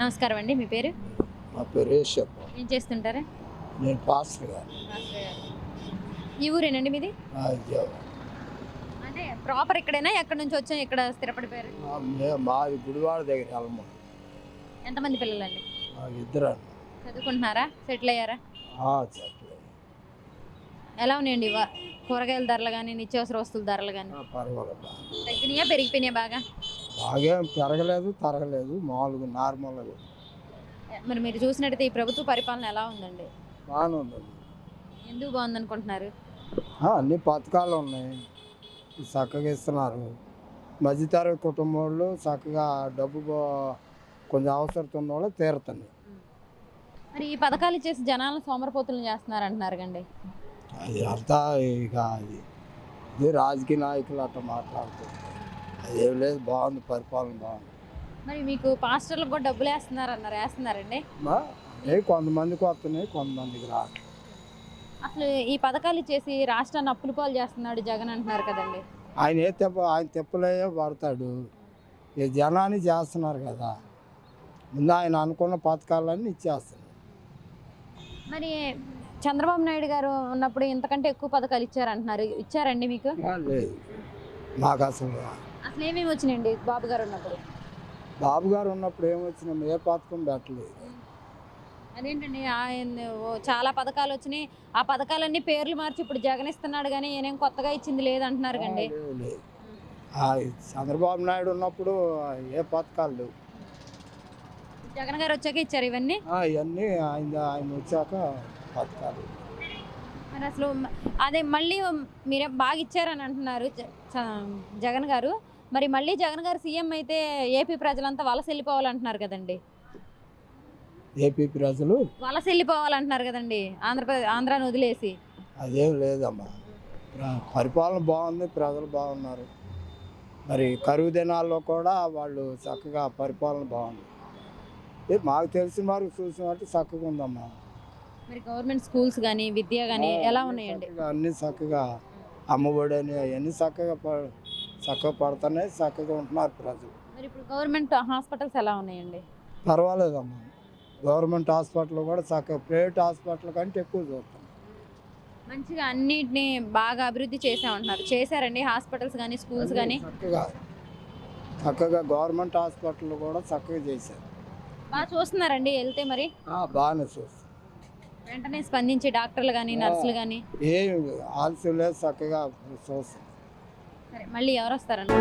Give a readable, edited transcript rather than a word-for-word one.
నమస్కారం అండి. మీ పేరు? నా పేరు యేషప్ప. ఏం చేస్తుంటారు? నేను పాస్టర్ గారు. ఈ ఊరేనండి మీది? విజయవాడ. అంటే ప్రాపర్ ఇక్కడేనా? ఎక్కడి నుంచి వచ్చా ఇక్కడ స్థిరపడిపోయారు? మాది గుడివాడ దగ్గర అలమ. ఎంతమంది పిల్లలండి? నాకు ఇద్దరు. చదువుకుంటున్నారా? సెటిల్ అయ్యారా? చెట్లు ఎలా ఉన్నాయండి కూరగాయల ధరలు కానీ నిత్యావసర వస్తువుల ధరలు కానీ? పర్వాలేదు. తగ్గినాయా పెరిగిపోయినాయా బాగా? బాగేం పెరగలేదు, తరగలేదు, మామూలుగా నార్మల్గా. మరి మీరు చూసినట్టయితే ఈ ప్రభుత్వ పరిపాలన ఎలా ఉందండి? బాగానే ఉందండి. ఎందుకు బాగుంది అనుకుంటున్నారు? అన్ని పథకాలు ఉన్నాయి, చక్కగా ఇస్తున్నారు. మధ్యతరగతి కుటుంబం వాళ్ళు చక్కగా డబ్బు కొంచెం అవసరం ఉన్న వాళ్ళు తీరుతుంది. మరి ఈ పథకాలు ఇచ్చేసి జనాలను సోమరపోతులను చేస్తున్నారు అంటున్నారు కండి. అది అంతా ఇక ఇది రాజకీయ నాయకులు అట్లా మాట్లాడుతుంది. అదేం లేదు, బాగుంది, పరిపాలన బాగుంది. మరి మీకు పాస్టర్లకు కూడా డబ్బులు వేస్తున్నారండి? కొంతమందికి వస్తున్నాయి, కొంతమందికి రాదు. అసలు ఈ పథకాలు ఇచ్చేసి రాష్ట్రాన్ని అప్పుల పాలు చేస్తున్నాడు జగన్ అంటున్నారు కదండి. ఆయన తెప్పలేయో పడతాడు. ఈ జనాన్ని చేస్తున్నారు కదా, ముందు ఆయన అనుకున్న పథకాలన్నీ ఇచ్చేస్తున్నారు. మరి చంద్రబాబు నాయుడు గారు ఉన్నప్పుడు ఇంతకంటే ఎక్కువ పథకాలు ఇచ్చారంటున్నారు. ఇచ్చారండి మీకు? లేదు, మాకు అసలు ఏమేమి వచ్చినాయండి బాబు గారు ఉన్నప్పుడు? బాబు గారు ఉన్నప్పుడు ఏమొచ్చినా ఏ పథకం పెట్టలేదు. అదేంటండి, ఆయన చాలా పథకాలు వచ్చినాయి. ఆ పథకాలన్నీ పేర్లు మార్చి ఇప్పుడు జగన్ ఇస్తున్నాడు కానీ ఏనేం కొత్తగా ఇచ్చింది లేదంటున్నారు కండి. లేదు, చంద్రబాబు నాయుడు ఉన్నప్పుడు ఏ పథకాలు లేవు. జగన్ గారు వచ్చాక ఇచ్చారు ఇవన్నీ. ఇవన్నీ ఆయన వచ్చాక పథకాలు. మరి అసలు అదే మళ్ళీ మీరే బాగా ఇచ్చారని అంటున్నారు జగన్ గారు. మరి మళ్ళీ జగన్ గారు సీఎం అయితే ఏపీ ప్రజలంతా వలస వెళ్ళిపోవాలంటున్నారు కదండి. ఏపీ ప్రజలు వలస వెళ్ళిపోవాలంటున్నారు కదండి, ఆంధ్రాని వదిలేసి. అదేం లేదమ్మా, పరిపాలన బాగుంది, ప్రజలు బాగున్నారు. మరి కరువు దినాల్లో కూడా వాళ్ళు చక్కగా పరిపాలన బాగుంది. మాకు తెలిసిన వరకు చూసినట్టు చక్కగా ఉందమ్మా. మరి గవర్నమెంట్ స్కూల్స్ కానీ విద్య కానీ ఎలా ఉన్నాయండి? అన్నీ చక్కగా అమ్మఒడి అని అవన్నీ చక్కగా పడుతున్నాయి, చక్కగా ఉంటున్నారు ప్రజలు. మరి ఇప్పుడు గవర్నమెంట్ హాస్పిటల్స్ ఎలా ఉన్నాయండి? పర్వాలేదమ్మా, గవర్నమెంట్ హాస్పిటల్ కూడా చక్కగా ప్రైవేట్ హాస్పిటల్ కంటే ఎక్కువ చూస్తాం. మంచిగా అన్నిటిని బాగా అభివృద్ధి చేసామంటున్నారు. చేశారండి హాస్పిటల్స్ కానీ స్కూల్స్ కానీ? చక్కగా గవర్నమెంట్ హాస్పిటల్ కూడా చక్కగా చేశారు. బాగా చూస్తున్నారండి వెళ్తే? మరి బాగానే చూస్తారు, వెంటనే స్పందించి డాక్టర్లు కానీ నర్సులు కానీ ఏం ఆలస్యం లేదు, చక్కగా చూస్తారు. సరే, మళ్ళీ ఎవరు వస్తారండి?